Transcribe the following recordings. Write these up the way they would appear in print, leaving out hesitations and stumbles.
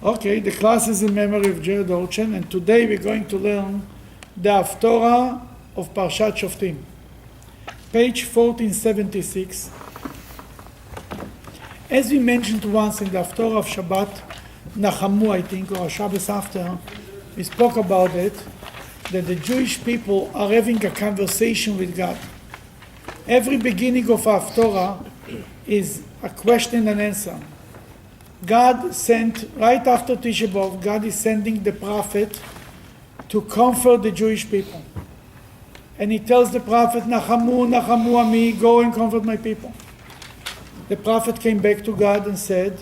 Okay, the class is in memory of Jared Orchen, and today we're going to learn the Haftorah of Parshat Shoftim. Page 1476. As we mentioned once in the Haftorah of Shabbat, Nachamu, I think, or Shabbos after, we spoke about it, that the Jewish people are having a conversation with God. Every beginning of Haftorah is a question and answer. God sent, right after Tisha B'Av, God is sending the prophet to comfort the Jewish people. And he tells the prophet, Nachamu, Nachamu Ami, go and comfort my people. The prophet came back to God and said,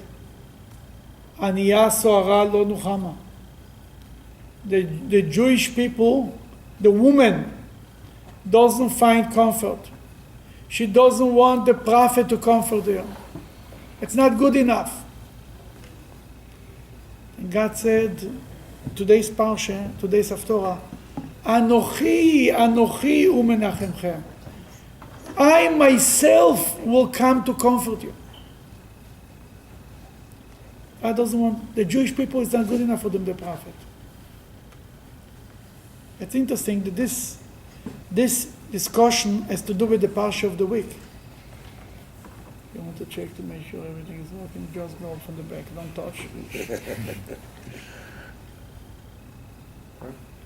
Aniya so'ara lo nuchama. The Jewish people, the woman, doesn't find comfort. She doesn't want the prophet to comfort her. It's not good enough. And God said, today's Parsha, today's Haftorah, Anochi, Anochi umenachemchem. I myself will come to comfort you. God doesn't want, the Jewish people, is not good enough for them, the prophet. It's interesting that this discussion has to do with the Parsha of the week. You want to check to make sure everything is working, just go from the back, don't touch.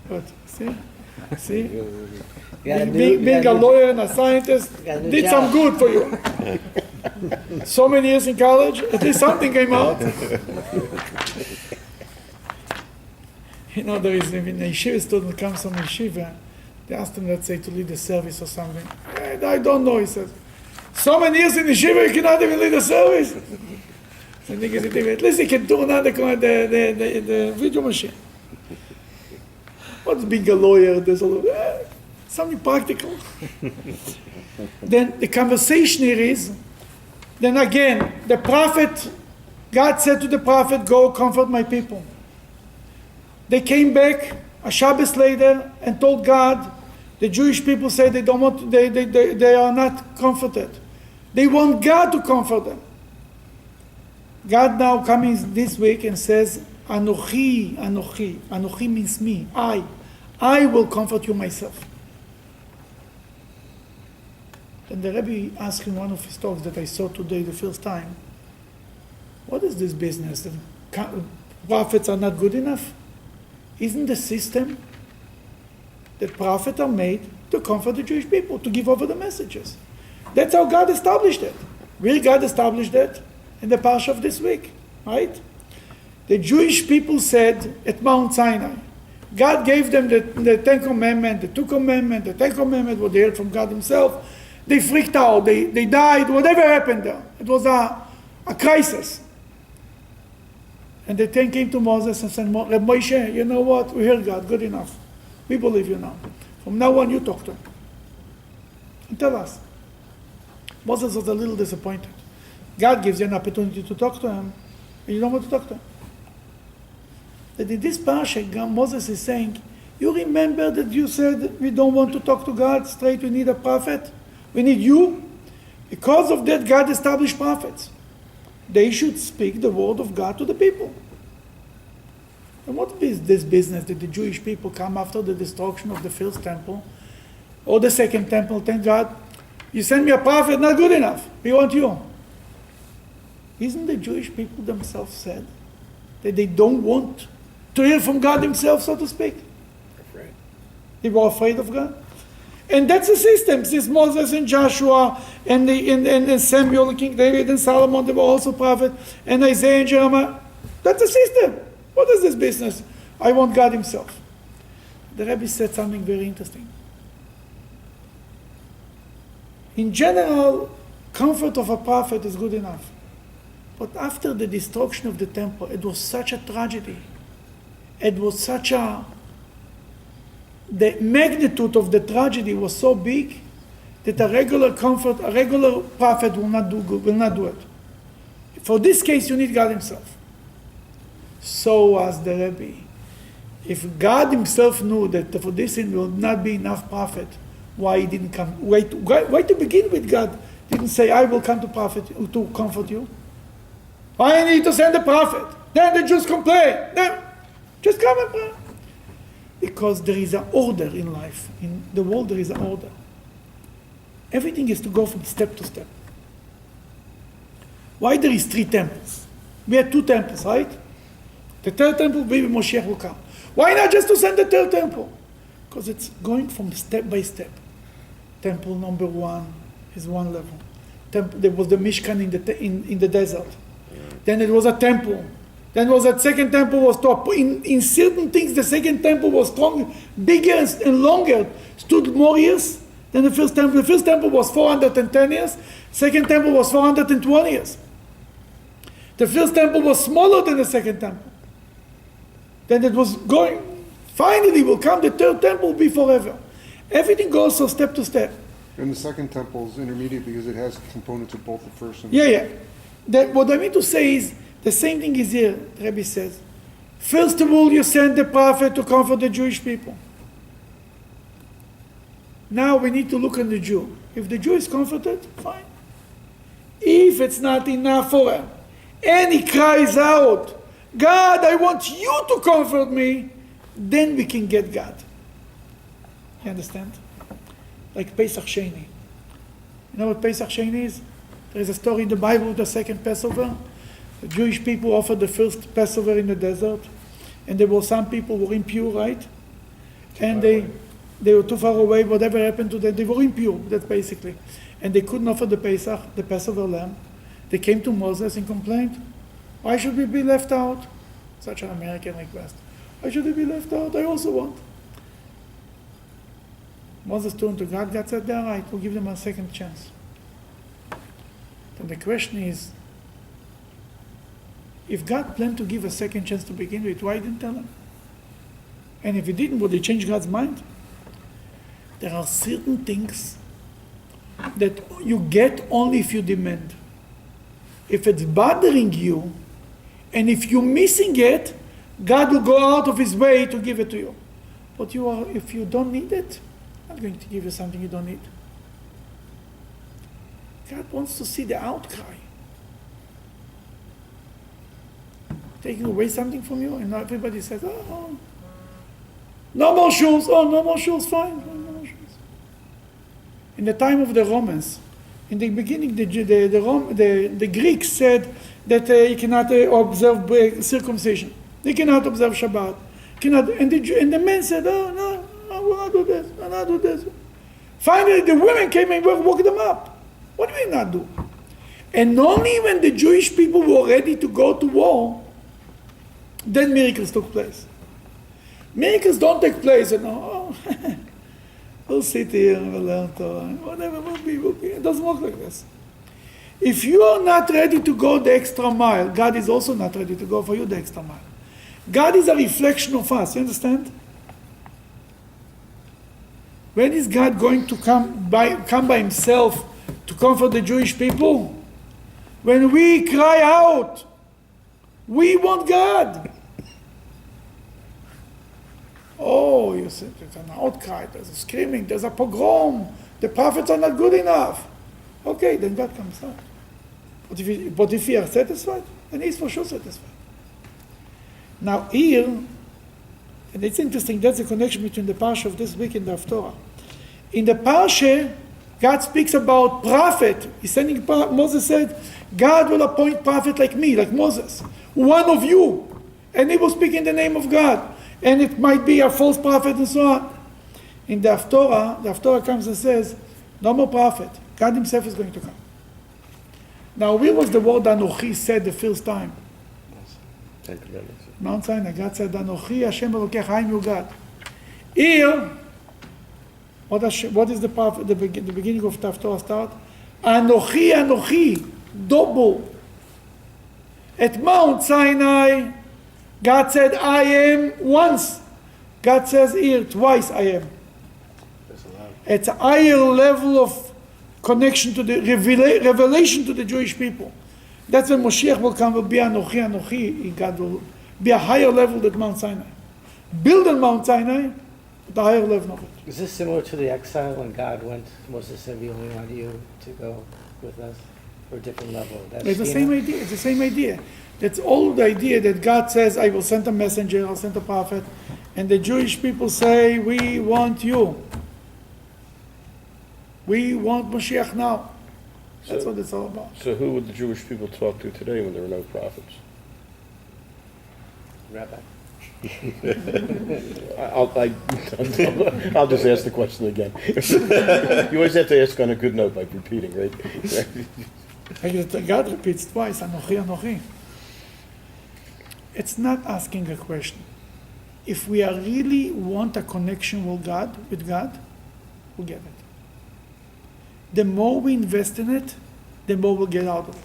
But see? Being a lawyer and a scientist did some good for you. So many years in college, at least something came out. You know, there is even a yeshiva student comes from yeshiva, they asked him, let's say, to lead a service or something. I don't know, he says. So many years in yeshiva, you cannot even lead a service. So at least he can turn on the video machine. What's being a lawyer? There's something practical. Then the conversation here is, then again, the prophet, God said to the prophet, go comfort my people. They came back a Shabbos later and told God, the Jewish people say they don't want, they are not comforted. They want God to comfort them. God now coming this week and says, Anochi, Anochi. Anochi means me, I will comfort you myself. And the Rebbe asked in one of his talks that I saw today the first time, what is this business? The prophets are not good enough? Isn't the system that prophets are made to comfort the Jewish people, to give over the messages? That's how God established it. Where God established it? In the Parsha of this week, right? The Jewish people said at Mount Sinai, God gave them the Ten Commandments, the Two Commandments, the Ten Commandments, what they heard from God himself. They freaked out, they died, whatever happened there. It was a crisis. And the Ten came to Moses and said, Reb Moshe, you know what? We heard God, good enough. We believe you now. From now on, you talk to him. And tell us. Moses was a little disappointed. God gives you an opportunity to talk to him, and you don't want to talk to him. That in this parsha, Moses is saying, you remember that you said we don't want to talk to God straight, we need a prophet? We need you? Because of that, God established prophets. They should speak the word of God to the people. And what is this business that the Jewish people come after the destruction of the first temple or the second temple? Thank God, you send me a prophet, not good enough. We want you. Isn't the Jewish people themselves said that they don't want to hear from God himself, so to speak? Afraid. They were afraid of God. And that's the system. Since Moses and Joshua and Samuel and King David and Solomon, they were also prophets, and Isaiah and Jeremiah. That's the system. What is this business? I want God himself. The Rebbe said something very interesting. In general, comfort of a prophet is good enough. But after the destruction of the temple, it was such a tragedy. It was such a... The magnitude of the tragedy was so big that a regular prophet will not do it. For this case, you need God himself. So was the Rebbe. If God himself knew that for this it will not be enough prophet, why he didn't come? Why to begin with, God didn't say, I will come to comfort you? Why I need to send a prophet? Then the Jews complain. Then just come and pray. Because there is an order in life. In the world there is an order. Everything is to go from step to step. Why there is 3 temples? We had 2 temples, right? The 3rd temple, maybe Moshiach will come. Why not just to send the 3rd temple? Because it's going from step by step. Temple number 1 is 1 level. There was the Mishkan in the desert. Then it was a temple. Then was that 2nd temple was top. In certain things, the 2nd temple was stronger, bigger and longer, stood more years than the 1st temple. The 1st temple was 410 years. 2nd temple was 420 years. The 1st temple was smaller than the 2nd temple. Then it was going, finally will come the 3rd temple, will be forever. Everything goes so step to step. And the 2nd temple is intermediate because it has components of both the first and What I mean to say is, the same thing is here, the Rebbe says. First of all, you send the prophet to comfort the Jewish people. Now we need to look at the Jew. If the Jew is comforted, fine. If it's not enough for him, and he cries out, God, I want you to comfort me, then we can get God. You understand? Like Pesach Sheni. You know what Pesach Sheni is? There is a story in the Bible of the 2nd Passover. The Jewish people offered the 1st Passover in the desert, and there were some people who were impure, right? And they were too far away. Whatever happened to them, they were impure. That's basically, and they couldn't offer the Passover lamb. They came to Moses and complained, "Why should we be left out?" Such an American request. Why should we be left out? I also want. Moses turned to God. God said, "They're right. We'll give them a 2nd chance." Then the question is, if God planned to give a 2nd chance to begin with, why didn't tell him? And if he didn't, would he change God's mind? There are certain things that you get only if you demand. If it's bothering you, and if you're missing it, God will go out of his way to give it to you. But if you don't need it, I'm not going to give you something you don't need. God wants to see the outcry. Taking away something from you, and now everybody says, oh, no more shoes. Oh, no more shoes, fine. No more shoes. In the time of the Romans, in the beginning, the Greeks said that you cannot observe circumcision. They cannot observe Shabbat. And the men said, oh, no, I will not do this. I will not do this. Finally, the women came and woke them up. What do we not do? And only when the Jewish people were ready to go to war, then miracles took place. Miracles don't take place, we'll sit here and we'll learn Torah, whatever will be. It doesn't work like this. If you are not ready to go the extra mile, God is also not ready to go for you the extra mile. God is a reflection of us, you understand? When is God going to come by himself to comfort the Jewish people? When we cry out, we want God. Oh, you said there's an outcry, there's a screaming, there's a pogrom, the prophets are not good enough. Okay, then God comes out. But if we are satisfied, then he's for sure satisfied. Now here, and it's interesting, that's the connection between the Parsha of this week and the Haftorah. In the Parsha, God speaks about prophet. He's sending, Moses said, God will appoint prophet like me, like Moses, one of you. And he will speak in the name of God. And it might be a false prophet and so on. In the Haftorah comes and says, no more prophet. God himself is going to come. Now, where was the word Anochi said the first time? Mount Sinai. God said, Anochi Hashem Elokecha, I am your God. Here, what is the prophet, the beginning of the Haftorah start? Anochi, Anochi, double. At Mount Sinai, God said, I am once. God says here twice, I am. It's a higher level of connection to the revelation to the Jewish people. That's when Moshiach will come, will be Anochi, Anochi. God will be a higher level than Mount Sinai. Build on Mount Sinai, the higher level of it. Is this similar to the exile when God went? Moses said, we only want you to go with us? or a different level. That's, It's the same idea. It's the same idea. That's all the idea that God says, I will send a messenger, I'll send a prophet. And the Jewish people say, we want you. We want Mashiach now. That's what it's all about. So who would the Jewish people talk to today when there are no prophets? Rabbi. I'll just ask the question again. You always have to ask on a good note by repeating, right? God repeats twice, Anochi, Anochi. It's not asking a question. If we are really want a connection with God, we'll get it. The more we invest in it, the more we'll get out of it.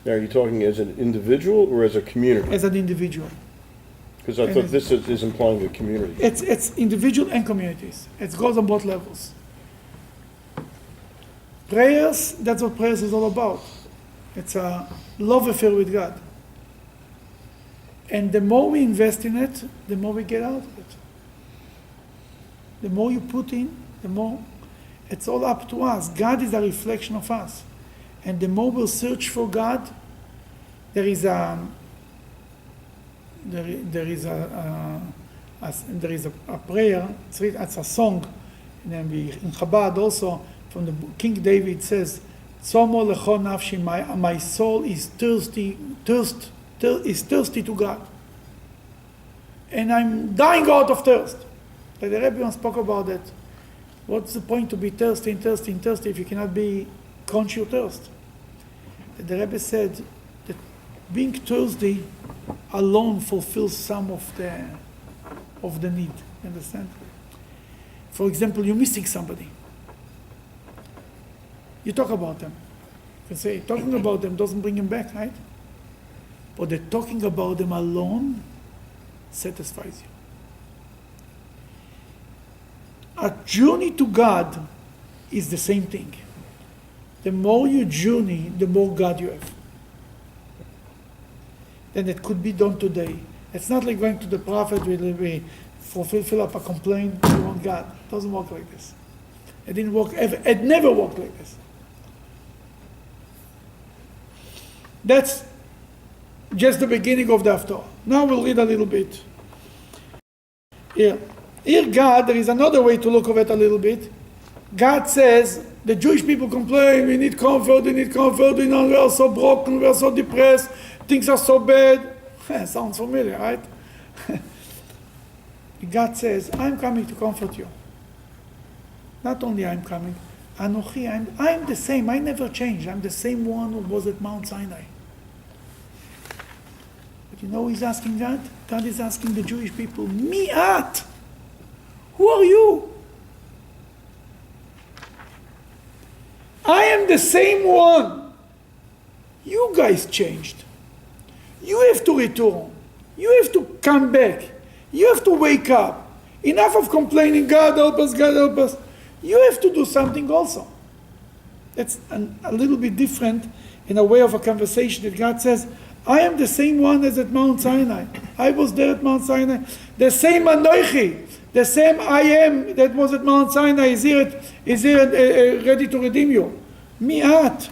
Now, are you talking as an individual or as a community? As an individual. Because I thought this is implying a community. It's individual and communities. It goes on both levels. Prayers, that's what prayers is all about. It's a love affair with God. And the more we invest in it, the more we get out of it. The more you put in, the more it's all up to us. God is a reflection of us. And the more we'll search for God, there is a prayer. It's a song, and then in Chabad also from the King David says, "Tzomo lecho nafshi," my soul is thirsty to God, and I'm dying out of thirst. Like the Rebbe once spoke about that. What's the point to be thirsty if you cannot be quench your thirst? The Rebbe said that being thirsty alone fulfills some of the need. You understand? For example, you're missing somebody. You talk about them. You can say talking about them doesn't bring him back, right? But the talking about them alone satisfies you. A journey to God is the same thing. The more you journey, the more God you have. Then it could be done today. It's not like going to the prophet, we fill up a complaint, you want God. It doesn't work like this. It didn't work ever. It never worked like this. That's just the beginning of the Haftorah. Now we'll read a little bit. Here, God, there is another way to look at it a little bit. God says, the Jewish people complain, we need comfort, we are so broken, we are so depressed, things are so bad. Sounds familiar, right? God says, I'm coming to comfort you. Not only I'm coming, Anochi, I'm the same, I never changed. I'm the same one who was at Mount Sinai. But you know he's asking God? God is asking the Jewish people, Mi'at! Who are you? I am the same one. You guys changed. You have to return. You have to come back. You have to wake up. Enough of complaining, God help us, God help us. You have to do something also. That's a little bit different in a way of a conversation that God says, I am the same one as at Mount Sinai. I was there at Mount Sinai. The same Anochi, the same I am that was at Mount Sinai is here ready to redeem you. Mi'at.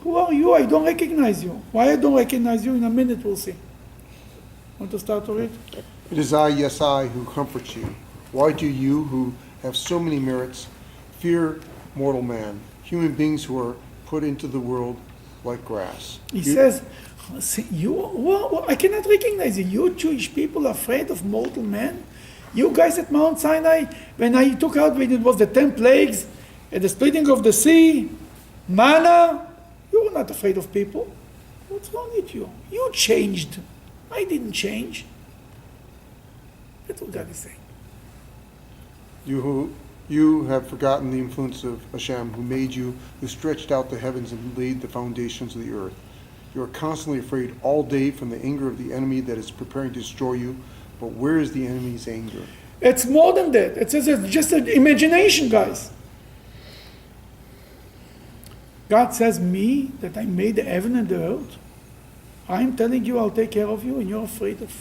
Who are you? I don't recognize you. Why I don't recognize you? In a minute we'll see. Want to start to read? It is I, yes I, who comforts you. Why do you, who have so many merits, fear mortal man, human beings who are put into the world like grass? He says, I cannot recognize you. You Jewish people afraid of mortal man? You guys at Mount Sinai, when I took out, when it was the 10 plagues, and the splitting of the sea, manna, you were not afraid of people. What's wrong with you? You changed. I didn't change. That's what God is saying. You have forgotten the influence of Hashem, who made you, who stretched out the heavens and laid the foundations of the earth. You are constantly afraid all day from the anger of the enemy that is preparing to destroy you. But where is the enemy's anger? It's more than that. It says it's just an imagination, guys. God says, me, that I made the heaven and the earth. I'm telling you I'll take care of you, and you're afraid of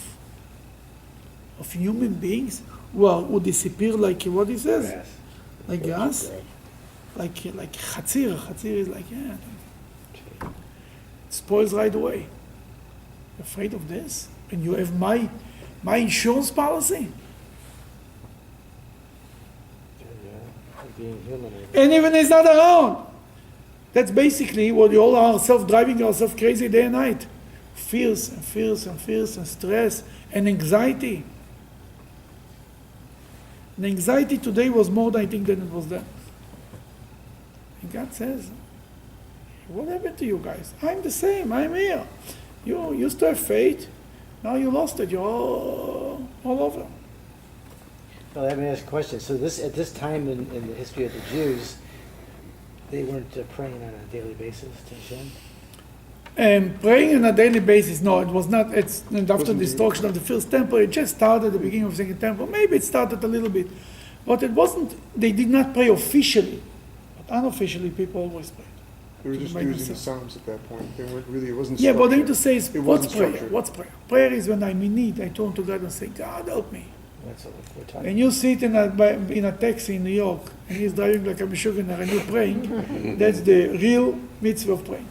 human beings who disappear like what he says? Grass. Like grass? like chatzir. Chatzir is like, yeah, it spoils right away. Afraid of this? And you have my insurance policy? Being human. And even he's not around. That's basically what we all are driving ourselves crazy day and night. Fears and fears and fears and stress and anxiety. And anxiety today was more, I think, than it was then. And God says, what happened to you guys? I'm the same, I'm here. You used to have faith, now you lost it, you're all over. Well, let me ask a question. So at this time in the history of the Jews, they weren't praying on a daily basis to Hashem? And praying on a daily basis, no, it was not. It's after Wasn't the destruction of the first temple. It just started at the beginning of the second temple. Maybe it started a little bit, but it wasn't. They did not pray officially, but unofficially, people always prayed. They were just Make using the sense. Psalms at that point. They weren't really, it wasn't Yeah, but I need structured. to say is It what's wasn't prayer? structured. What's prayer? Prayer is when I'm in need. I turn to God and say, God, help me. That's what we're talking And you sit in a taxi in New York, and he's driving like a Meshuggah and you're praying. That's the real mitzvah of praying.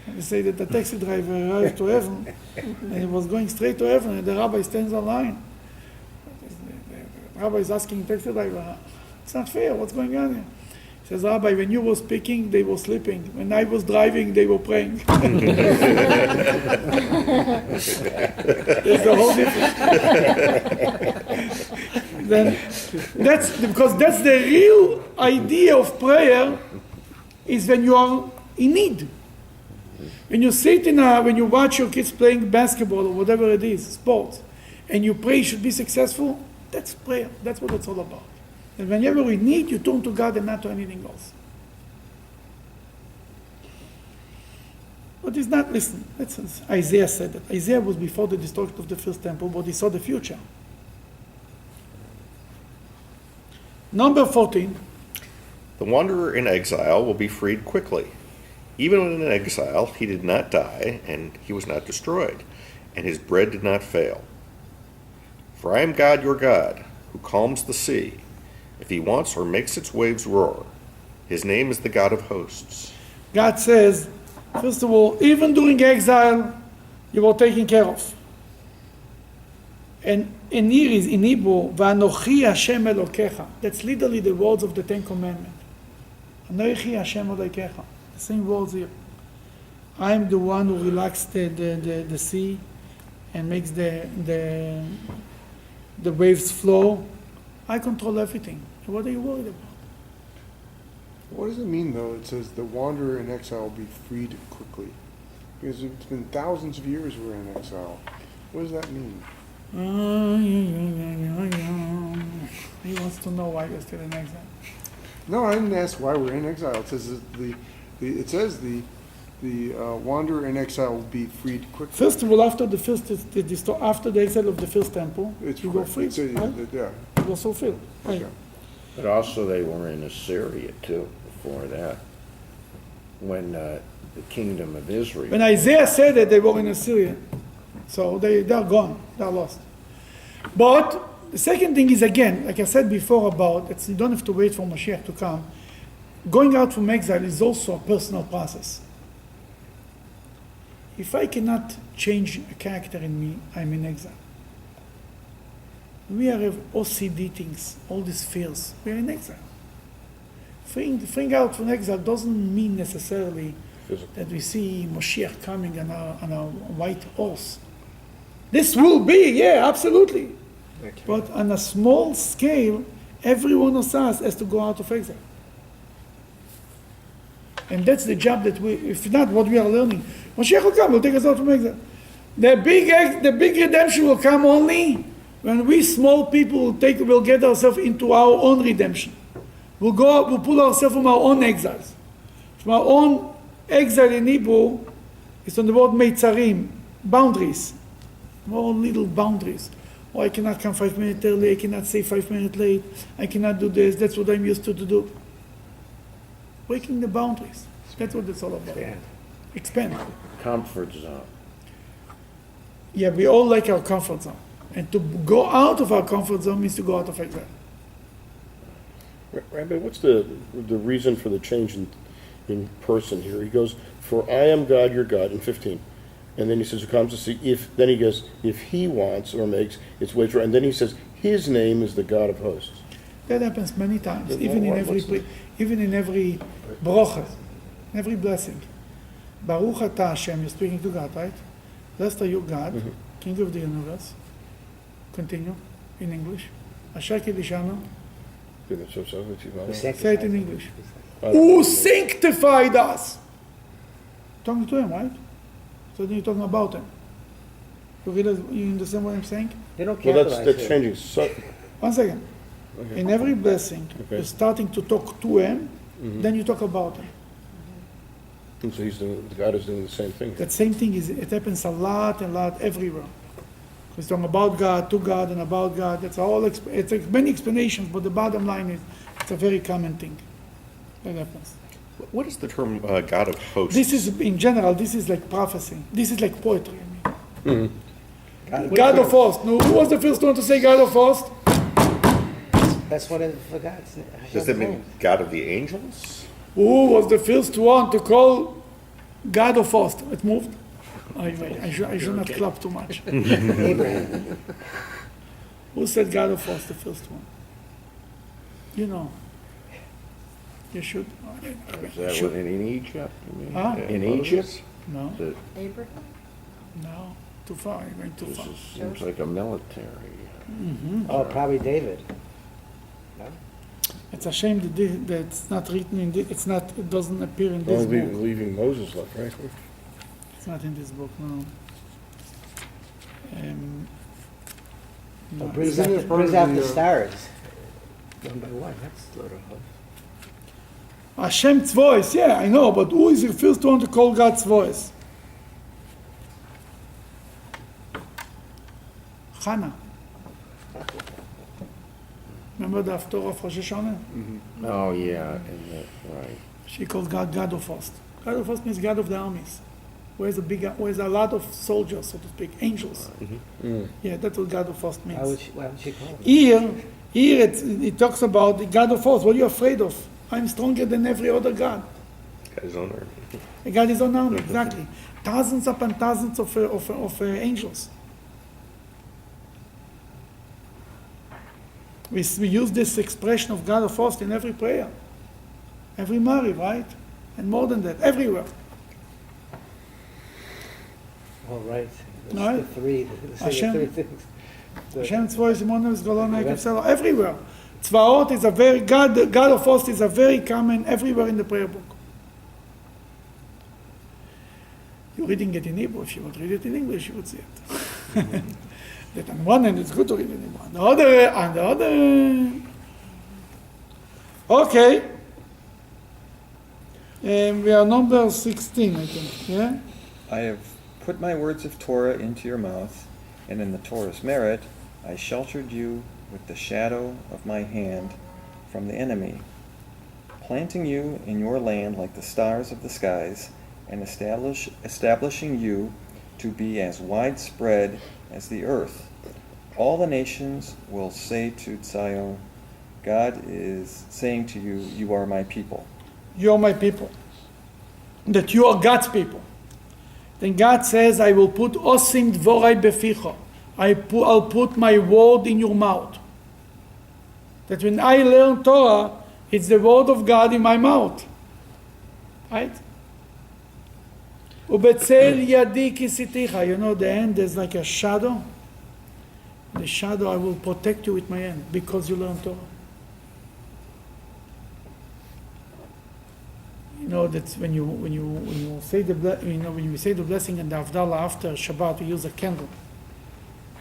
And they say that the taxi driver arrived to heaven, and he was going straight to heaven, and the rabbi stands online. The rabbi is asking the taxi driver, it's not fair, what's going on here? He says, Rabbi, when you were speaking, they were sleeping. When I was driving, they were praying. There's the whole difference. Then that's because that's the real idea of prayer is when you are in need. When you sit when you watch your kids playing basketball or whatever it is, sports, and you pray you should be successful, that's prayer. That's what it's all about. And whenever we need, you turn to God and not to anything else. But it's not, listen, Isaiah said that. Isaiah was before the destruction of the first temple, but he saw the future. Number 14. The wanderer in exile will be freed quickly. Even when in exile, he did not die, and he was not destroyed, and his bread did not fail. For I am God your God, who calms the sea, if he wants or makes its waves roar. His name is the God of hosts. God says, first of all, even during exile, you were taken care of. And in here is in Hebrew, Va'anochi Hashem Elokecha. That's literally the words of the Ten Commandments. Anochi Hashem Elokecha. The same words here. I am the one who relaxed the sea and makes the waves flow. I control everything. What are you worried about? What does it mean, though? It says the wanderer in exile will be freed quickly. Because it's been thousands of years we're in exile. What does that mean? He wants to know why you're still in exile. No, I didn't ask why we're in exile. It says that the wanderer in exile will be freed quickly. First of all, after the exile of the first temple, It's you go quick. free. It's a- Right? yeah. It was fulfilled. Right. Okay. But also they were in Assyria too, before that. When the kingdom of Israel. When Isaiah said that they were in Assyria, so they're gone, they're lost. But the second thing is, again, like I said before about, you don't have to wait for Mashiach to come. Going out from exile is also a personal process. If I cannot change a character in me, I'm in exile. We have OCD things, all these fears. We're in exile. Freeing out from exile doesn't mean necessarily that we see Moshiach coming on a white horse. This will be, yeah, absolutely. Okay. But on a small scale, every one of us has to go out of exile. And that's the job that if not what we are learning. Moshiach will come, will take us out from exile. The big redemption will come only when we small people will get ourselves into our own redemption. We'll pull ourselves from our own exiles. From our own exile in Hebrew, it's on the word meitzarim, boundaries. More little boundaries. Oh, I cannot come 5 minutes early, I cannot say 5 minutes late, I cannot do this, that's what I'm used to do. Breaking the boundaries. That's what it's all about. Expand. Comfort zone. Yeah, we all like our comfort zone. And to go out of our comfort zone means to go out of exile. Rabbi, what's the reason for the change in person here? He goes, "For I am God, your God," in 15. And then he says, "Who comes to see if," then he goes, "if he wants or makes its way through." And then he says, "His name is the God of hosts." That happens many times, But even in what- every what's the- even in every brocha, every blessing. Baruch atah Hashem, you're speaking to God, right? Blessed are you, God, King of the universe. Continue in English. Asher kiddushanu. Say it in English. Who sanctified us? Talking to him, right? So then you're talking about him. You understand what I'm saying? They don't Well, capitalize that's here. changing. So, One second. okay. In every blessing, Okay. you're starting to talk to him, then you talk about him. And so God is doing the same thing. That same thing it happens a lot everywhere. Because talking about God, to God, and about God. It's many explanations, but the bottom line is it's a very common thing that happens. What is the term God of hosts? This is in general. This is like prophecy. This is like poetry. I mean. God, God of hosts. No, who was the first one to say God of hosts? that's what it forgot. Does that mean God of the angels? Who was the first one to call God of hosts? It moved. I should not clap too much. Abraham. Who said God of hosts, the first one? You know. You should. Is You that should. what in Egypt? You mean? Huh? In Egypt? No, The- Abraham? no. Too far. You're going too This far. seems like a military. Oh, probably David. No? It's a shame that it's not written in this. It doesn't appear in this Only book. leaving Moses left, right? It's not in this book, no. Oh, No. brings Isn't out, it part brings of out the, the stars. One by one. That's a lot of hope. Hashem's voice, yeah, I know, but who is the first one to call God's voice? Hannah. Remember the Haftorah of Rosh Hashanah? Oh, yeah, and right. She called God God of hosts. God of hosts means God of the armies. Where's a lot of soldiers, so to speak, angels. Yeah, that's what God of hosts means. Why would she call him? Here it talks about the God of hosts. What are you afraid of? I'm stronger than every other God. God is on earth. God is on army, exactly. Thousands upon thousands of angels. We use this expression of God of hosts in every prayer, every Mari, right? And more than that, everywhere. Oh, right. That's No, the three. The Hashem- three things. The- Hashem's voice, Imonus, Golon, Ekef, everywhere. Tzvaot is a very, God of hosts is a very common everywhere in the prayer book. You're reading it in Hebrew. If you would read it in English, you would see it. That on one hand, it's good to read it in Hebrew. On the other hand. Okay. We are number 16, I think. Yeah? I have put my words of Torah into your mouth, and in the Torah's merit, I sheltered you with the shadow of my hand from the enemy, planting you in your land like the stars of the skies, and establishing you to be as widespread as the earth. All the nations will say to Zion, God is saying to you, you are my people. You're my people. That you are God's people. Then God says, I will put osim dvorai beficha. I'll put my word in your mouth. That when I learn Torah, it's the word of God in my mouth. Right? Ubetzel yadi kisiticha. You know, the hand is like a shadow. The shadow, I will protect you with my hand because you learn Torah. You know that when you say when we say the blessing and the Havdalah after Shabbat, we use a candle,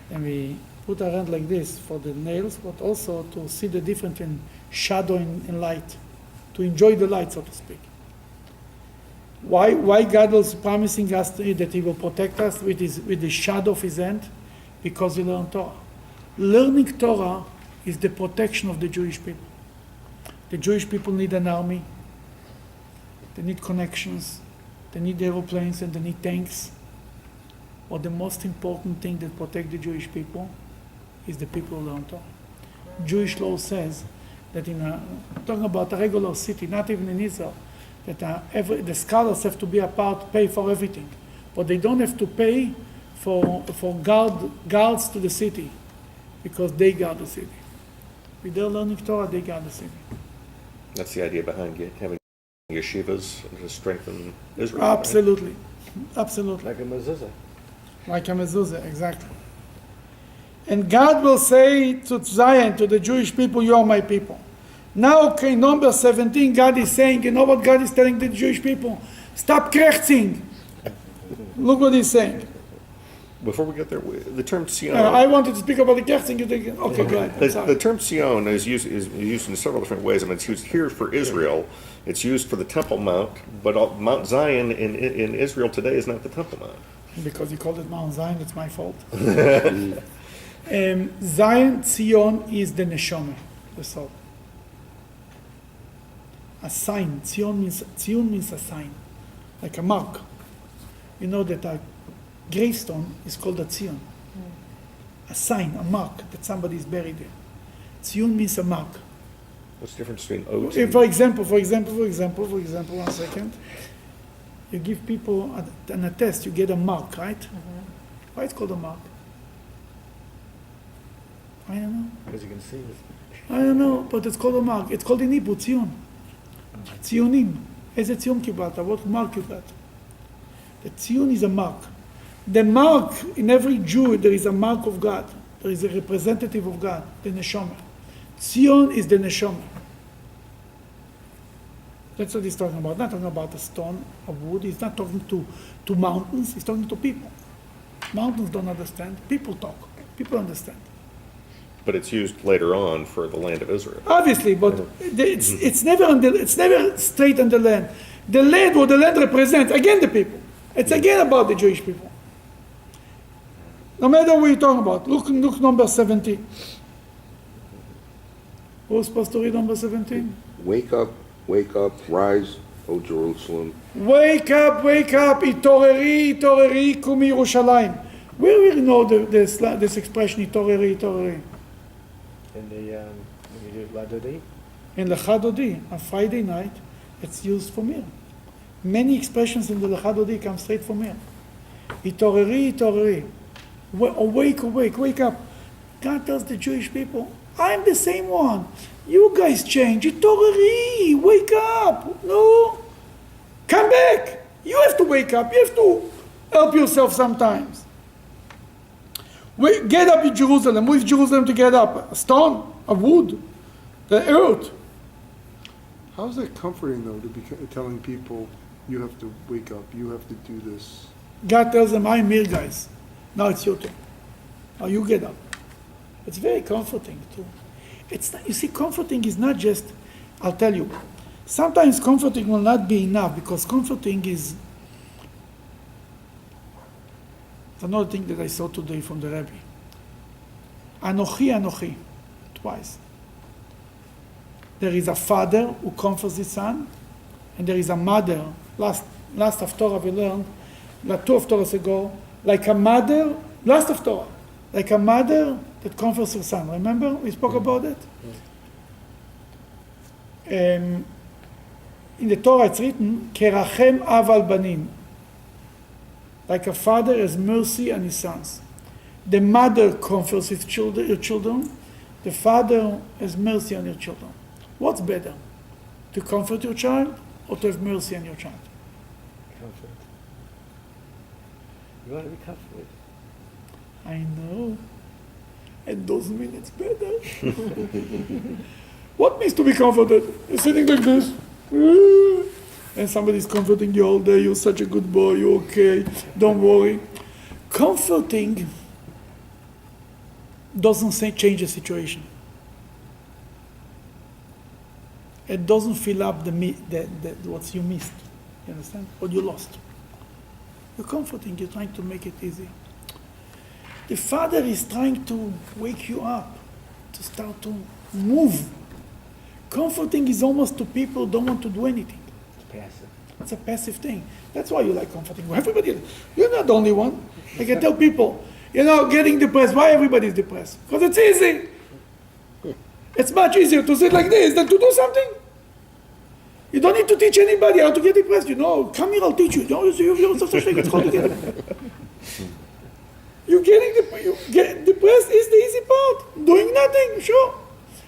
and we put our hand like this for the nails, but also to see the difference in shadow and light, to enjoy the light, so to speak. Why God was promising us that He will protect us with the shadow of His hand? Because we learn Torah. Learning Torah is the protection of the Jewish people. The Jewish people need an army. They need connections, they need aeroplanes, and they need tanks. But the most important thing that protects the Jewish people is the people who learn Torah. Jewish law says that talking about a regular city, not even in Israel, that the scholars have to be pay for everything, but they don't have to pay for guards to the city, because they guard the city. With their learning Torah, they guard the city. That's the idea behind having yeshivas to strengthen Israel. right? Absolutely, absolutely. Like a mezuzah. Like a mezuzah, exactly. And God will say to Zion, to the Jewish people, you are my people. Now, okay, number 17, God is saying, you know what God is telling the Jewish people? Stop krächzing. Look what he's saying. Before we get there, the term Sion. I wanted to speak about the krächzing. You think, okay, go ahead. I'm sorry. The term Sion is used in several different ways. I mean, it's used here for Israel. It's used for the Temple Mount, but Mount Zion in Israel today is not the Temple Mount. Because you called it Mount Zion, it's my fault. Zion, Zion is the neshama, the soul. A sign. Zion means a sign, like a mark. You know that a gravestone is called a Zion. A sign, a mark that somebody is buried there. Zion means a mark. What's the difference between oaths? For example, 1 second. You give people an attest, you get a mark, right? Why it's called a mark? I don't know. Because you can see it. I don't know, but it's called a mark. It's called in Hebrew, Zion. Zionim. איזה ציון קיבלת? What mark you got? The Zion is a mark. The mark, in every Jew, there is a mark of God. There is a representative of God, the neshama. Zion is the neshama. That's what he's talking about. Not talking about a stone, a wood. He's not talking to mountains. He's talking to people. Mountains don't understand. People talk. People understand. But it's used later on for the land of Israel. Obviously, but it's never straight on the land. The land, what the land represents, again the people. It's again about the Jewish people. No matter what you're talking about. Look number 17. Who's supposed to read number 17? Wake up, rise, O Jerusalem. Wake up, Itoreri, Itoreri, Kumi Yerushalayim. Where we know this expression, Itoreri, Itoreri? In the, when you do Ladodi, In Lechadodi, on Friday night, it's used for meal. Many expressions in the Lechadodi come straight from here. Itoreri, Itoreri. Wake up. God tells the Jewish people, I'm the same one. You guys change. Itoreri, wake up. No. Come back. You have to wake up. You have to help yourself sometimes. Get up in Jerusalem. Who is Jerusalem to get up? A stone? A wood? The earth? How is that comforting, though, to be telling people, you have to wake up, you have to do this? God tells them, I'm here, guys. Now it's your turn. Now you get up. It's very comforting, too. It's not, you see, comforting is not just, I'll tell you, sometimes comforting will not be enough, because comforting is another thing that I saw today from the Rebbe. Anochi, twice. There is a father who comforts his son, and there is a mother. Last Haftorah we learned, like 2 Haftorahs ago, like a mother, last Haftorah, like a mother that comforts her son. Remember? We spoke about it? In the Torah it's written, Kerachem av al banim. Like a father has mercy on his sons. The mother comforts her children. The father has mercy on your children. What's better? To comfort your child or to have mercy on your child? comfort. You want to be comforted. I know. It doesn't mean it's better. What means to be comforted? You're sitting like this. And somebody's comforting you all day. You're such a good boy. You're okay. Don't worry. Comforting doesn't say change the situation. It doesn't fill up the what you missed. You understand? What you lost. You're comforting. You're trying to make it easy. The Father is trying to wake you up, to start to move. Comforting is almost to people who don't want to do anything. It's passive. It's a passive thing. That's why you like comforting. Everybody, you're not the only one. Like I tell people, getting depressed. Why everybody's depressed? Because it's easy. It's much easier to sit like this than to do something. You don't need to teach anybody how to get depressed. Come here, I'll teach you. You're such a thing. It's called to get depressed. You get depressed is the easy part. Doing nothing, sure.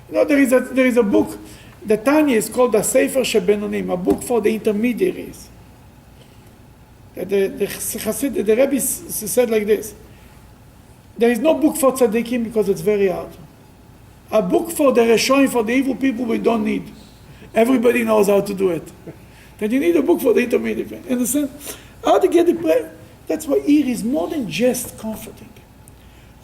There is a book. The Tanya is called the Sefer Shebenonim, a book for the intermediaries. The Rebbe said like this: there is no book for tzaddikim because it's very hard. A book for the Reshoim, for the evil people, we don't need. Everybody knows how to do it. Then you need a book for the intermediate. Understand? How to get depressed? That's why here is more than just comforting.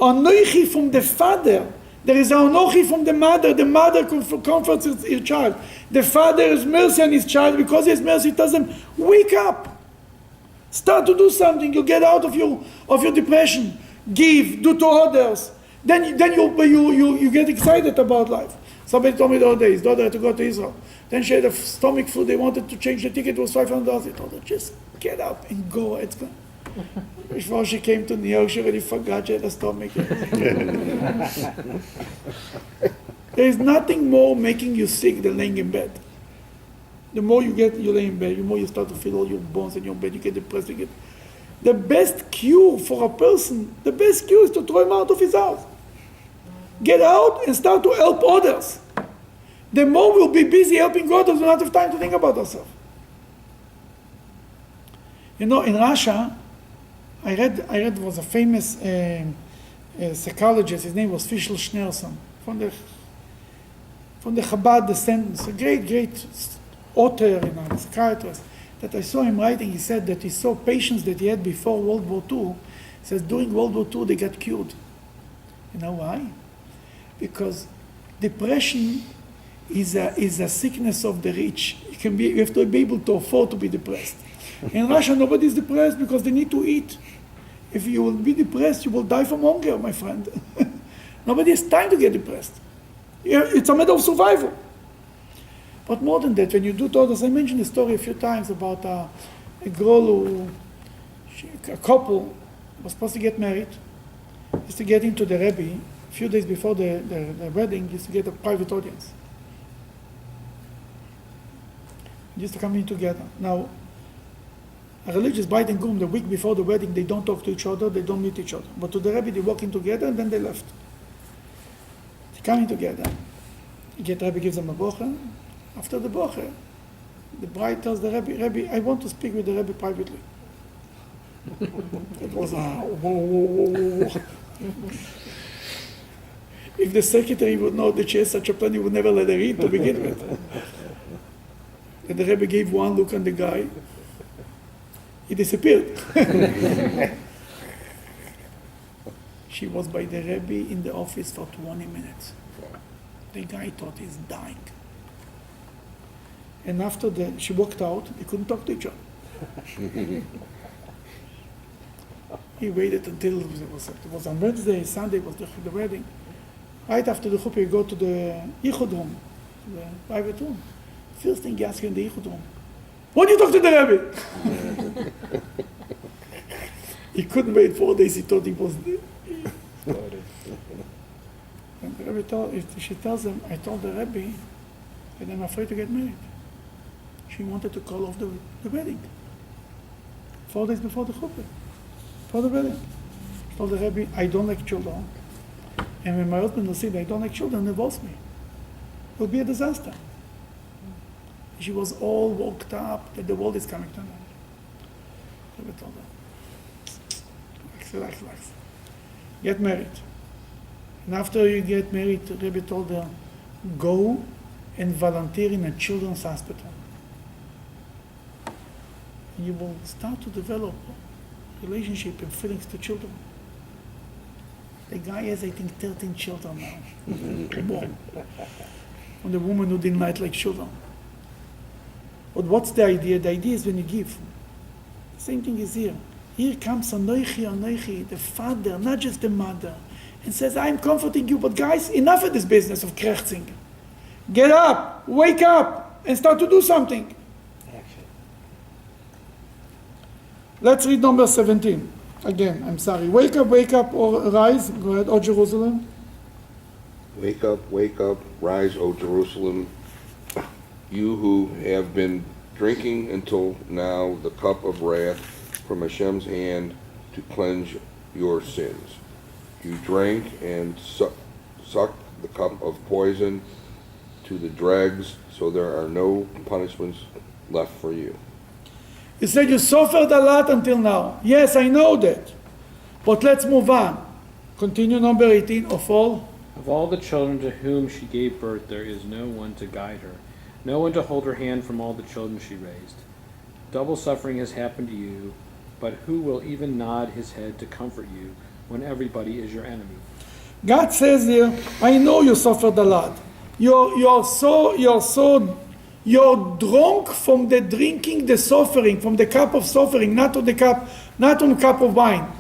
Anochi from the father. There is Anochi from the mother. The mother comforts her child. The father has mercy on his child. Because he has mercy, he tells him, wake up. Start to do something. You get out of your depression. Give. Do to others. Then you get excited about life. Somebody told me the other day, his daughter had to go to Israel. Then she had a stomach flu. They wanted to change the ticket. It was $500. He told her, just get up and go. It's good. Before she came to New York, she already forgot she had a stomach. There is nothing more making you sick than laying in bed. The more you lay in bed, the more you start to feel all your bones in your bed. You get depressed. The best cure for a person, the best cure is to throw him out of his house. Get out and start to help others. The more we'll be busy helping others, we'll not have time to think about ourselves. In Russia, I read there was a famous psychologist. His name was Fischl Schneerson from the Chabad descendants, a great author and psychiatrist. That I saw him writing. He said that he saw patients that he had before World War II. He says during World War II they got cured. You know why? Because depression is a sickness of the rich. You have to be able to afford to be depressed. In Russia, nobody is depressed because they need to eat. If you will be depressed, you will die from hunger, my friend. Nobody has time to get depressed. It's a matter of survival. But more than that, when you do to others, I mentioned the story a few times about a girl a couple was supposed to get married, used to get into the Rebbe. A few days before the wedding, used to get a private audience. Used to come in together. Now, a religious bride and groom, the week before the wedding, they don't talk to each other, they don't meet each other. But to the Rebbe, they walk in together and then they left. They come in together. The Rebbe gives them a bocher. After the bocher, the bride tells the Rebbe, I want to speak with the Rebbe privately. It was whoa. If the secretary would know that she has such a plan, he would never let her in to begin with. And the Rebbe gave one look on the guy. He disappeared. She was by the Rebbe in the office for 20 minutes. The guy thought he's dying. And after she walked out, they couldn't talk to each other. He waited until it was on Wednesday, Sunday was the wedding. Right after the chuppah, you go to the Yichud room, the private room. First thing he asks you in the Yichud room, what do you talk to the Rebbe? He couldn't wait 4 days, he thought he was there. And the Rebbe she tells him, I told the Rebbe that I'm afraid to get married. She wanted to call off the wedding. 4 days before the chuppah, for the wedding. She told the Rebbe, I don't like children. And when my husband will say that I don't like children, divorce me. It will be a disaster. She was all woke up that the world is coming to an end. The Rebbe told her, relax. Get married. And after you get married, the Rebbe told her, go and volunteer in a children's hospital. And you will start to develop relationship and feelings to children. The guy has, I think, 13 children now. Born. From the woman who didn't like children. But what's the idea? The idea is when you give. The same thing is here. Here comes Anochi, the father, not just the mother, and says, I'm comforting you, but guys, enough of this business of krechzing. Get up, wake up, and start to do something. Action. Let's read number 17. Again, I'm sorry. Wake up, or rise. Go ahead, O Jerusalem. wake up, rise, O Jerusalem, you who have been drinking until now the cup of wrath from Hashem's hand to cleanse your sins. You drank and sucked the cup of poison to the dregs, so there are no punishments left for you. You said you suffered a lot until now. Yes, I know that. But let's move on. Continue number 18 of all. Of all the children to whom she gave birth, there is no one to guide her, no one to hold her hand from all the children she raised. Double suffering has happened to you, but who will even nod his head to comfort you when everybody is your enemy? God says here, I know you suffered a lot. You're drunk from the drinking the suffering, from the cup of suffering, not from the cup of wine.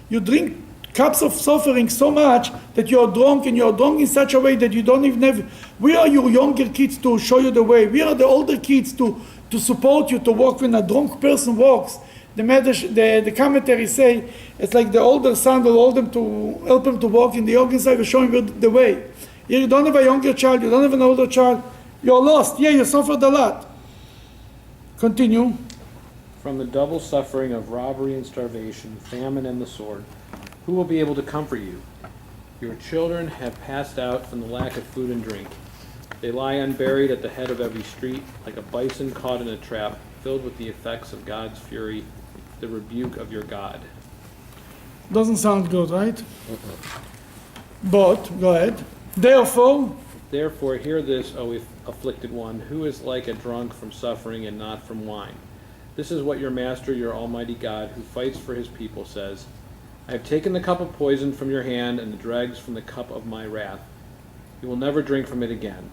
You drink cups of suffering so much that you're drunk, and you're drunk in such a way that you don't even have. We are your younger kids to show you the way. We are the older kids to support you to walk when a drunk person walks. The commentaries say it's like the older son will hold them to help him to walk, and the younger side will show him the way. Here you don't have a younger child, you don't have an older child, you're lost. Yeah, you suffered a lot. Continue. From the double suffering of robbery and starvation, famine and the sword, who will be able to comfort you? Your children have passed out from the lack of food and drink. They lie unburied at the head of every street, like a bison caught in a trap, filled with the effects of God's fury, the rebuke of your God. Doesn't sound good, right? But, go ahead. Therefore, hear this, O afflicted one, who is like a drunk from suffering and not from wine. This is what your master, your almighty God, who fights for his people, says. I have taken the cup of poison from your hand and the dregs from the cup of my wrath. You will never drink from it again.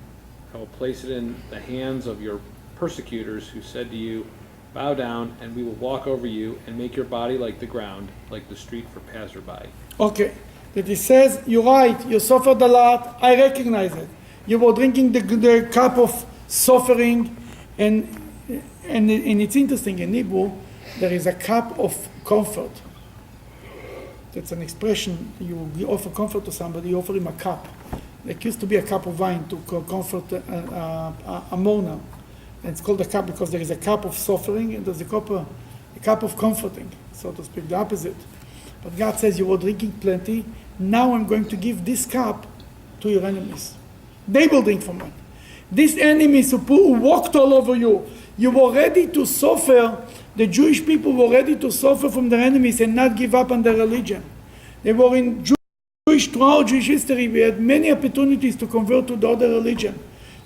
I will place it in the hands of your persecutors who said to you, bow down, and we will walk over you and make your body like the ground, like the street for passerby. okay, that he says, you're right, you suffered a lot, I recognize it. You were drinking the cup of suffering, and it's interesting, in Hebrew, there is a cup of comfort. That's an expression, you offer comfort to somebody, you offer him a cup. There used to be a cup of wine to comfort a mourner. And it's called a cup because there is a cup of suffering and there's a cup of comforting, so to speak, the opposite. But God says you were drinking plenty, now I'm going to give this cup to your enemies. They will drink from it. These enemies who walked all over you, you were ready to suffer. The Jewish people were ready to suffer from their enemies and not give up on their religion. They were in throughout Jewish history, we had many opportunities to convert to the other religion,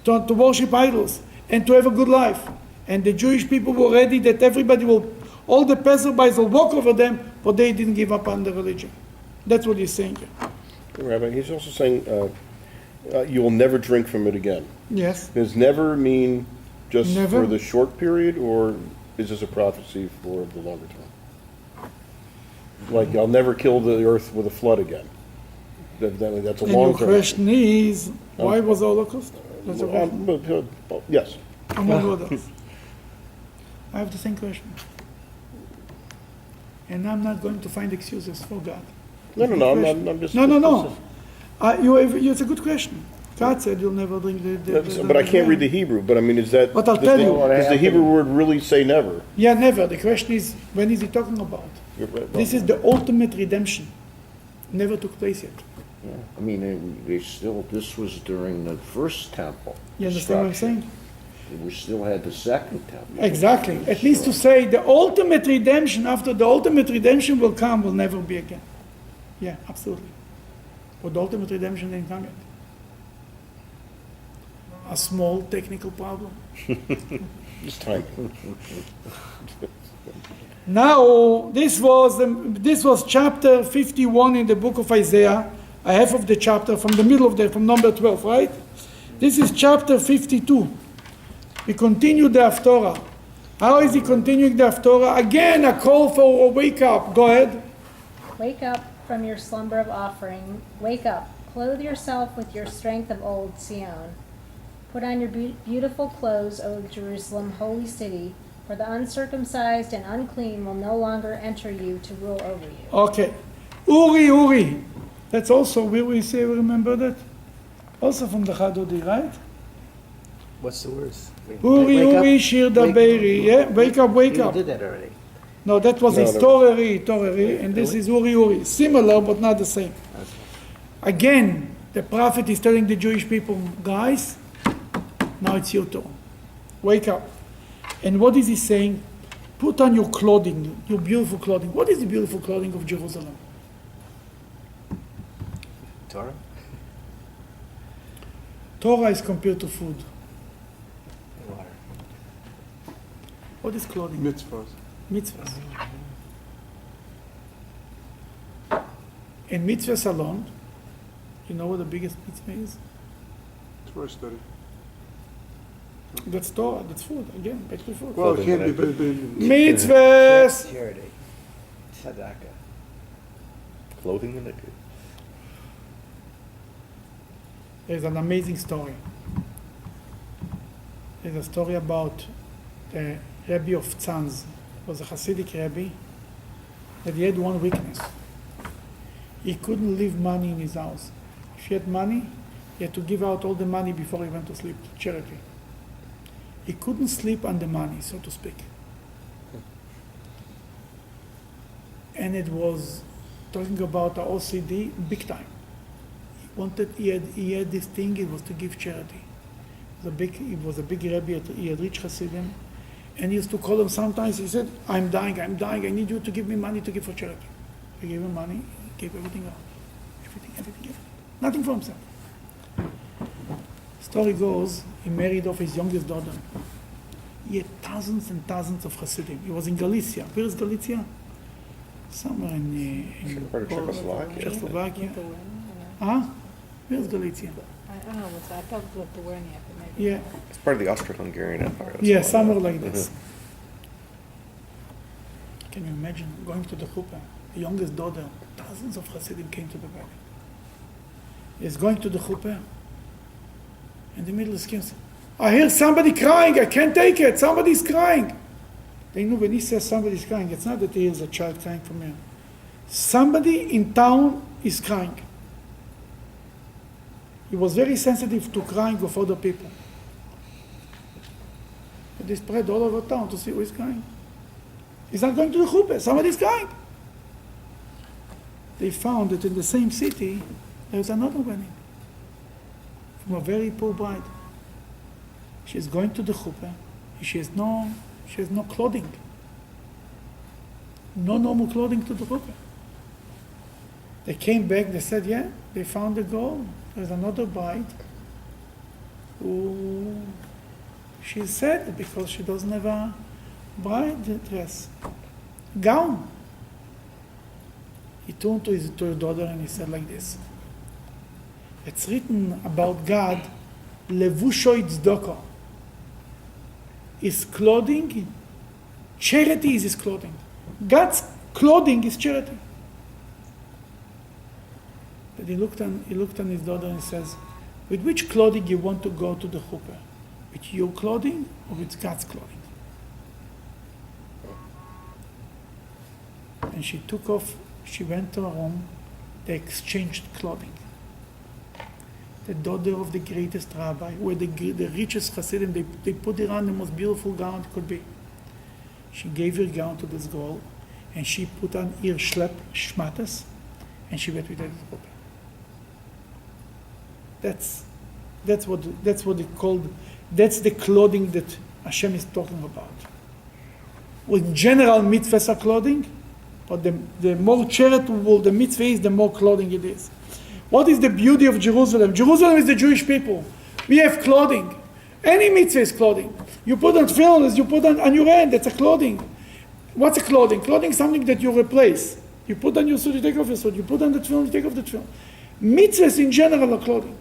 to worship idols, and to have a good life. And the Jewish people were ready that all the passerbys will walk over them, but they didn't give up on the religion. That's what he's saying here. Rabbi, he's also saying you will never drink from it again. Yes. Does never mean just Never? for the short period, or is this a prophecy for the longer term? Like, I'll never kill the earth with a flood again. That's a And long your term. question is, why was the Holocaust? That's a question. Yes. Among others. I have the same question. And I'm not going to find excuses for God. No, I'm just... No. It's a good question. God said you'll never drink the But I can't read the Hebrew, but I mean, is that... But I'll tell you. Does the Hebrew word really say never? Yeah, never. The question is, when is he talking about? This is the ultimate redemption. Never took place yet. Yeah. I mean, this was during the first temple. You understand what I'm saying? We still had the second temple. Exactly. At least to say the ultimate redemption, after the ultimate redemption will come, will never be again. Yeah, absolutely. But the ultimate redemption didn't come yet. A small technical problem. It's time. Now, this was chapter 51 in the book of Isaiah, a half of the chapter from the middle of from number 12, right? This is chapter 52. We continue the Haftorah. How is he continuing the Haftorah? Again, a call for a wake up. Go ahead. Wake up from your slumber of offering. Wake up. Clothe yourself with your strength of old Sion. Put on your beautiful clothes, O Jerusalem, holy city, for the uncircumcised and unclean will no longer enter you to rule over you. Okay. Uri. That's also, will we say, remember that? Also from the Chadodi, right? What's the words? Uri, Wake up. Uri, Shir Daberi. Yeah, wake up, wake You up. did that already. No, that was No, his that Toreri, and this is Uri, Uri. Similar, but not the same. Again, the prophet is telling the Jewish people, guys, now it's your turn. Wake up. And what is he saying? Put on your clothing, your beautiful clothing. What is the beautiful clothing of Jerusalem? Torah? Torah is compared to food. And water. What is clothing? Mitzvahs. Mitzvahs. And mitzvahs alone, you know what the biggest mitzvah is? Torah study. That's Torah, that's food. Again, back to food. Well, it can't be, but Mitzvahs! Charity. Tzedakah. Clothing and There's an amazing story. There's a story about the Rebbe of Tzanz. It was a Hasidic Rebbe that he had one weakness. He couldn't leave money in his house. If he had money, he had to give out all the money before he went to sleep, charity. He couldn't sleep on the money, so to speak. And it was talking about the OCD big time. He had this thing, it was to give charity. He was a big Rebbe, he had rich Hasidim, and he used to call him sometimes, he said, I'm dying, I need you to give me money to give for charity. He gave him money, he gave everything out. Everything. Nothing for himself. Story goes, he married off his youngest daughter. He had thousands and thousands of Hasidim. He was in Galicia. Where is Galicia? Somewhere in part of Czechoslovakia. Czechoslovakia. Huh? Where's Galicia? I don't know what's that. I thought it was Lithuania, but maybe. Yeah. It's part of the Austro-Hungarian Empire. That's Yeah, why. somewhere like this. Can you imagine going to the chuppah? The youngest daughter, thousands of Hasidim came to the wedding. He's going to the chuppah. In the middle of the skin, I hear somebody crying, I can't take it, somebody's crying. They know when he says somebody's crying, it's not that he hears a child crying from him. Somebody in town is crying. He was very sensitive to crying of other people. But they spread all over town to see who is crying. He's not going to the chuppah, somebody's crying. They found that in the same city, there was another wedding from a very poor bride. She's going to the chuppah. She has no clothing. No normal clothing to the chuppah. They came back, they said, yeah, they found the gold. There's another bride who she's sad because she doesn't have a bride dress. Gown. He turned to his daughter and he said like this. It's written about God, Levusho Tzedakah. His clothing, charity is his clothing. God's clothing is charity. But he looked on his daughter and says, with which clothing you want to go to the chuppah? With your clothing or with God's clothing? And she took off, she went to her room, they exchanged clothing. The daughter of the greatest rabbi, who were the richest Hasidim, they put her on the most beautiful gown it could be. She gave her gown to this girl, and she put on her shmatas, and she went with her to the chuppah. That's what they called. That's the clothing that Hashem is talking about. In general, mitzvahs are clothing, but the more charitable the mitzvah is, the more clothing it is. What is the beauty of Jerusalem? Jerusalem is the Jewish people. We have clothing. Any mitzvah is clothing. You put on tefillin, you put on your hand, that's a clothing. What's a clothing? Clothing is something that you replace. You put on your suit, you take off your suit. You put on the tefillin, you take off the tefillin. Mitzvahs in general are clothing.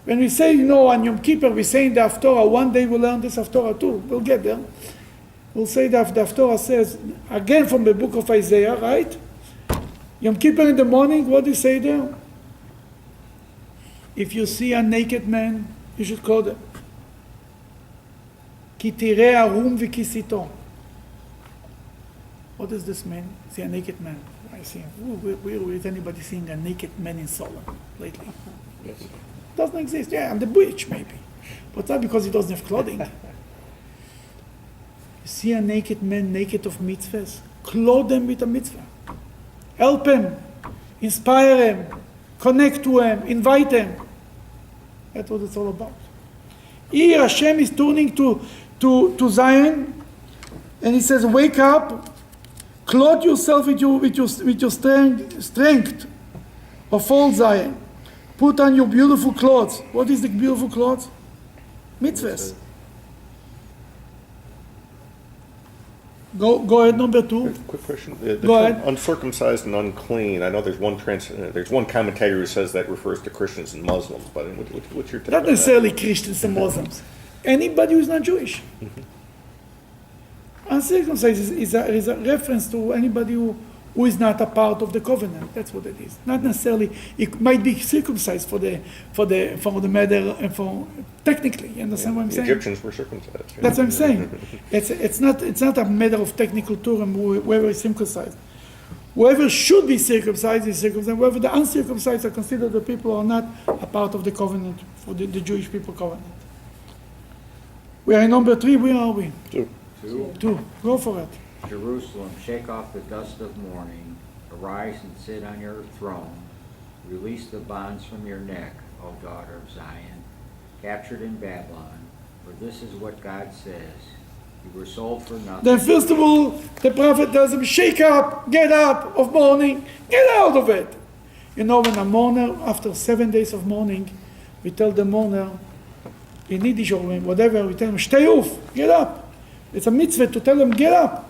When we say, on Yom Kippur, we say in the Haftorah, one day we'll learn this Haftorah too. We'll get there. We'll say that the Haftorah says, again from the book of Isaiah, right? Yom Kippur in the morning, what do you say there? If you see a naked man, you should clothe him. Ki tireh arum v'kisito. What does this mean? See a naked man. I see. Where is anybody seeing a naked man in Solomon lately? Yes. Doesn't exist. Yeah, on the beach maybe, but not because he doesn't have clothing. You see a naked man naked of mitzvahs, clothe them with a mitzvah. Help him, inspire him, connect to him, invite him. That's what it's all about. Here Hashem is turning to Zion, and he says, wake up, clothe yourself with your strength of all Zion. Put on your beautiful clothes. What is the beautiful clothes? Mitzvahs. Go ahead, number 2. Quick question. The Go term ahead. uncircumcised and unclean. I know there's one commentator who says that refers to Christians and Muslims, but what's your take Not on that? necessarily Christians and Muslims. Anybody who is not Jewish. Uncircumcised is a reference to anybody who is not a part of the covenant. That's what it is. Not necessarily. It might be circumcised for the matter and for technically. You understand what I'm The saying? Egyptians were circumcised. yeah. That's what I'm saying. It's not a matter of technical term. Whoever is circumcised, whoever should be circumcised is circumcised. Whoever the uncircumcised are considered the people who are not a part of the covenant for the Jewish people covenant. We are in number 3. Where are we? 2. 2. Go for it. Jerusalem, shake off the dust of mourning, arise and sit on your throne, release the bonds from your neck, O daughter of Zion, captured in Babylon, for this is what God says, you were sold for nothing. Then first of all, the prophet tells them, shake up, get up of mourning, get out of it. You know, when a mourner, after 7 days of mourning, we tell the mourner, in Yiddish or whatever, we tell him, stay off, get up. It's a mitzvah to tell him, get up.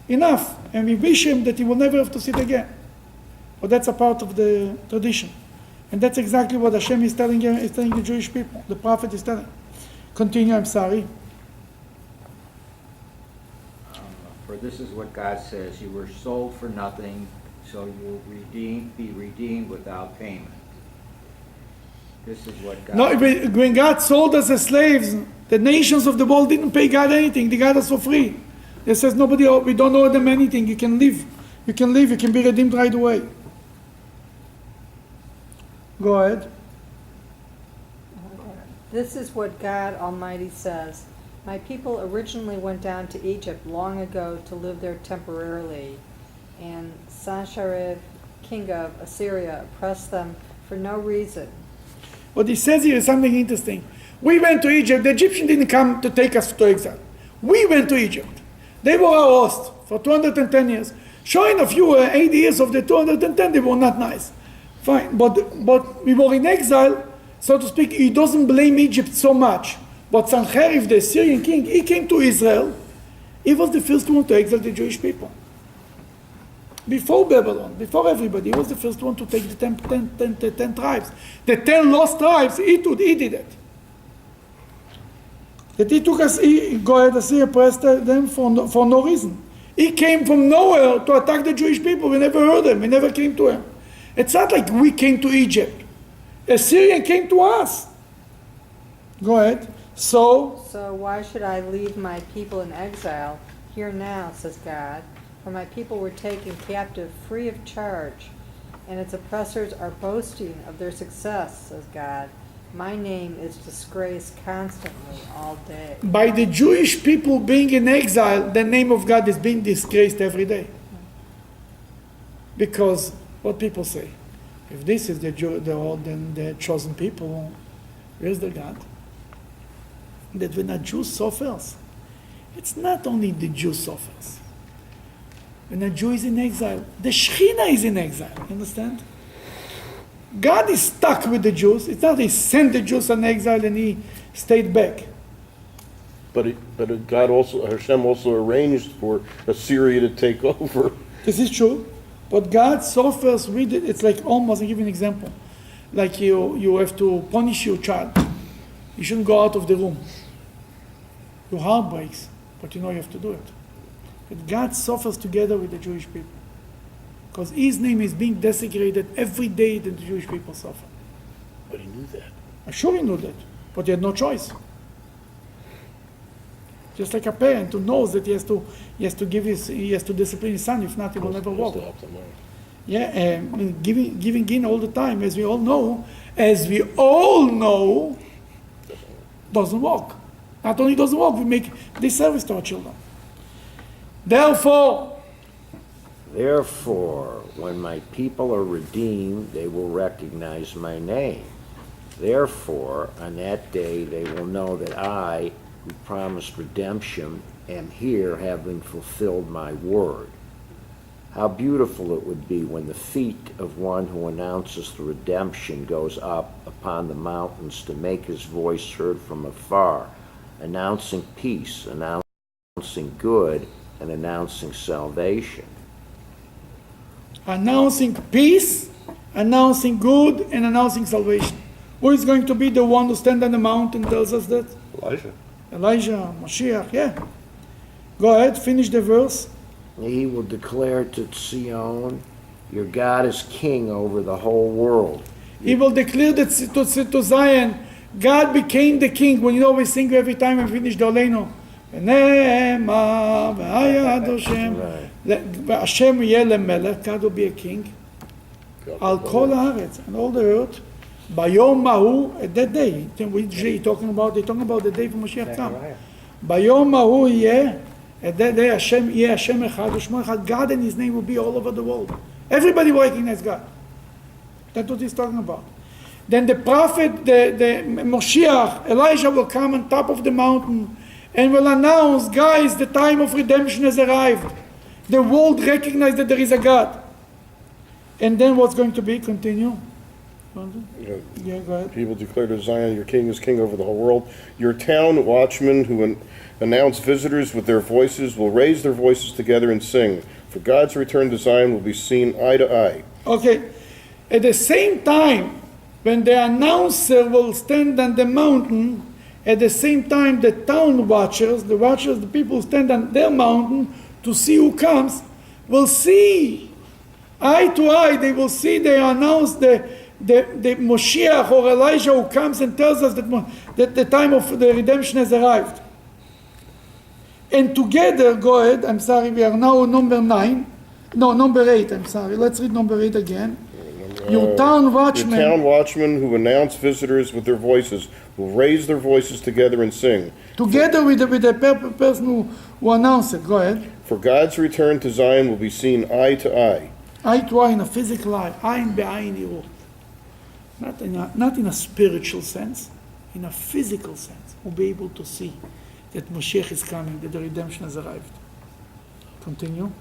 Enough. And we wish him that he will never have to sit again. But that's a part of the tradition. And that's exactly what Hashem is telling the Jewish people. The prophet is telling. Continue, I'm sorry. For this is what God says, you were sold for nothing, so you will be redeemed without payment. This is what God No, when God sold us as slaves, the nations of the world didn't pay God anything. They got us for free. It says we don't owe them anything. You can live. You can live. You can be redeemed right away. Go ahead. This is what God Almighty says. My people originally went down to Egypt long ago to live there temporarily, and Sennacherib, king of Assyria, oppressed them for no reason. What he says here is something interesting. We went to Egypt. The Egyptians didn't come to take us to exile. We went to Egypt. They were our host for 210 years. Sure enough, 80 years of the 210, they were not nice. Fine, but we were in exile, so to speak. He doesn't blame Egypt so much. But Sennacherib, the Assyrian king, he came to Israel. He was the first one to exile the Jewish people. Before Babylon, before everybody, he was the first one to take the 10 tribes. The 10 lost tribes, he did it. That he took us, Assyria oppressed them for no reason. He came from nowhere to attack the Jewish people. We never heard him. We never came to him. It's not like we came to Egypt. Assyrian came to us. Go ahead. So why should I leave my people in exile? Hear now, says God, for my people were taken captive free of charge, and its oppressors are boasting of their success, says God. My name is disgraced constantly all day. by the Jewish people being in exile, the name of God is being disgraced every day. Because what people say, if this is the chosen people, where's the God? That when a Jew suffers, it's not only the Jew suffers. When a Jew is in exile, the Shekhinah is in exile. You understand? God is stuck with the Jews. It's not he sent the Jews in exile and he stayed back. But Hashem also arranged for Assyria to take over. This is true. But God suffers with it. It's like almost, I'll give you an example. Like you have to punish your child. You shouldn't go out of the room. Your heart breaks, but you know you have to do it. But God suffers together with the Jewish people. Because his name is being desecrated every day that the Jewish people suffer. But he knew that. I'm sure he knew that, but he had no choice. Just like a parent who knows that he has to discipline his son, if not, he will never walk. Yeah, giving in all the time, as we all know, doesn't work. Not only doesn't work, we make disservice to our children. Therefore, when my people are redeemed, they will recognize my name. Therefore, on that day, they will know that I, who promised redemption, am here, having fulfilled my word. How beautiful it would be when the feet of one who announces the redemption goes up upon the mountains to make his voice heard from afar, announcing peace, announcing good, and announcing salvation. announcing peace, announcing good, and announcing salvation. Who is going to be the one who stand on the mountain tells us that? Elijah, Mashiach, yeah. Go ahead, finish the verse. He will declare to Zion, your God is king over the whole world. He will declare that to Zion, God became the king. When we sing every time we finish the Oleinu. Hashem yeh lemelech, God will be a king. Al kol haaretz, and all the earth. Bayom mahu, at that day. They're talking about the day for Mashiach come. Bayom mahu yeh, at that day Hashem echad, u'shmo echad. God and His name will be all over the world. Everybody will recognize God. That's what He's talking about. Then the prophet, the Moshiach, Elijah will come on top of the mountain and will announce, guys, the time of redemption has arrived. The world recognizes that there is a God. And then what's going to be? Continue. Yeah, go ahead. He will declare to Zion, your king is king over the whole world. Your town watchmen who announce visitors with their voices will raise their voices together and sing. For God's return to Zion will be seen eye to eye. Okay. At the same time, when the announcer will stand on the mountain, at the same time the town watchers, the people who stand on their mountain to see who comes, will see eye to eye. They will see, they announce the Moshiach or Elijah who comes and tells us that the time of the redemption has arrived. And together, go ahead, I'm sorry, we are now number 8, I'm sorry. Let's read number 8 again. Your town watchmen who announce visitors with their voices will raise their voices together and sing. Together with the person who announced it. Go ahead. For God's return to Zion will be seen eye to eye. Eye to eye in a physical eye. Ayin be'ayin yiru. Not in a spiritual sense, in a physical sense. We'll be able to see that Moshiach is coming, that the redemption has arrived. Continue.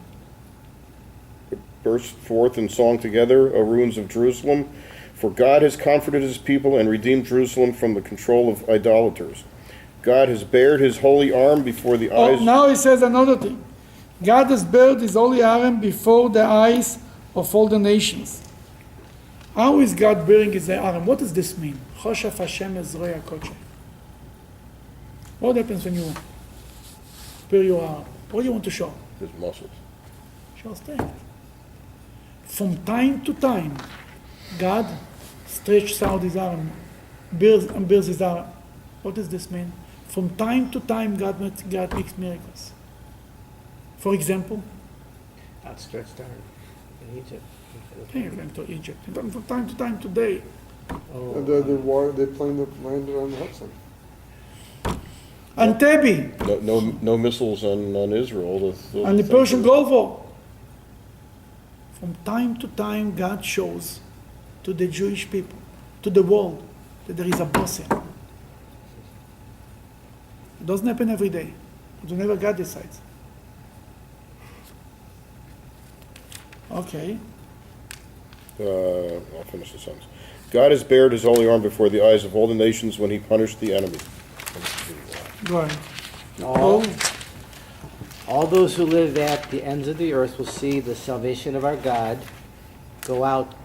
Burst forth in song together, O ruins of Jerusalem. For God has comforted His people and redeemed Jerusalem from the control of idolaters. God has bared His holy arm before the eyes... Now He says another thing. God has bared His holy arm before the eyes of all the nations. How is God bearing His arm? What does this mean? Choshaf Hashem ezroya koche. What happens when you bare your arm? What do you want to show? His muscles. Show strength. From time to time, God stretches out His arm, bears His arm. What does this mean? From time to time, God makes miracles. For example, Outstretched arm in Egypt. to Egypt. And from time to time today. And the plane that landed on the Hudson. Entebbe. No missiles on Israel. And the Persian Gulf War. From time to time, God shows to the Jewish people, to the world, that there is a boss here. It doesn't happen every day, but whenever God decides. Okay. I'll finish the sentence. God has bared His holy arm before the eyes of all the nations when He punished the enemy. Go ahead. All those who live at the ends of the earth will see the salvation of our God. Go out,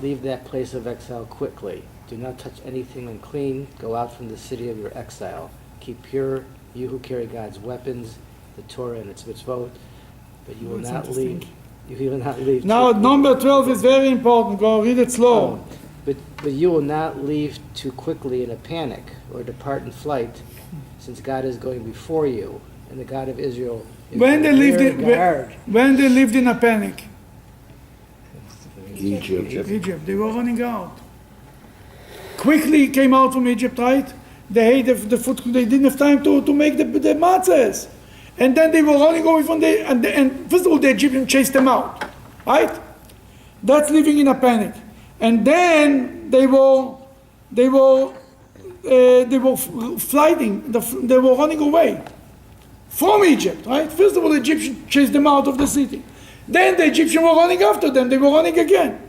leave that place of exile quickly. Do not touch anything unclean. Go out from the city of your exile. Keep pure, you who carry God's weapons, the Torah and its mitzvot. But you will not leave. You will not leave. Now, number 12 is very important. Go read it slow. But you will not leave too quickly in a panic or depart in flight, since God is going before you, and the God of Israel is When they lived in a panic. Egypt. Egypt. They were running out. Quickly came out from Egypt, right? They had the food. They didn't have time to make the matzahs. And then they were running away from and first of all the Egyptians chased them out, right? That's living in a panic. And then they were flying. They were running away from Egypt, right? First of all, the Egyptians chased them out of the city. Then the Egyptians were running after them. They were running again.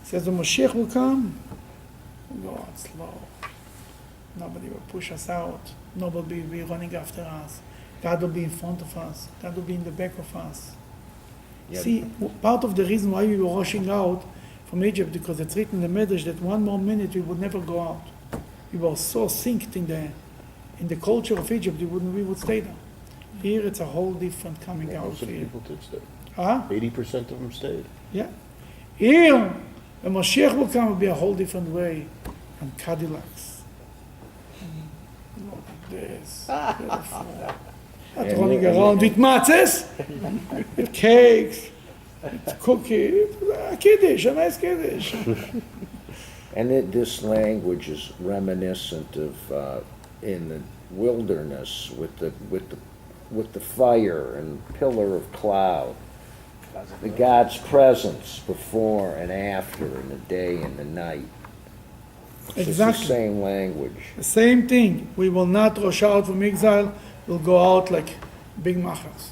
He says the Moshiach will come. We'll go out slow. Nobody will push us out. Nobody will be running after us. God will be in front of us. God will be in the back of us. Yeah. See, part of the reason why we were rushing out from Egypt, because it's written in the Medrash that one more minute we would never go out. We were so synced in the culture of Egypt, we would stay there. Here it's a whole different coming out. Most of the Here. people did stay. Huh? 80% of them stayed. Yeah. Here, the Moshiach will come, will be a whole different way. And Cadillacs. Look at this. Beautiful. Not And running the- around with matzahs, with cakes, with cookies. A kiddush, a nice kiddush. And this language is reminiscent of in the wilderness with the fire and pillar of cloud, the God's presence before and after, in the day and the night. It's Exactly. the same language. The same thing. We will not rush out from exile. We'll go out like big machas.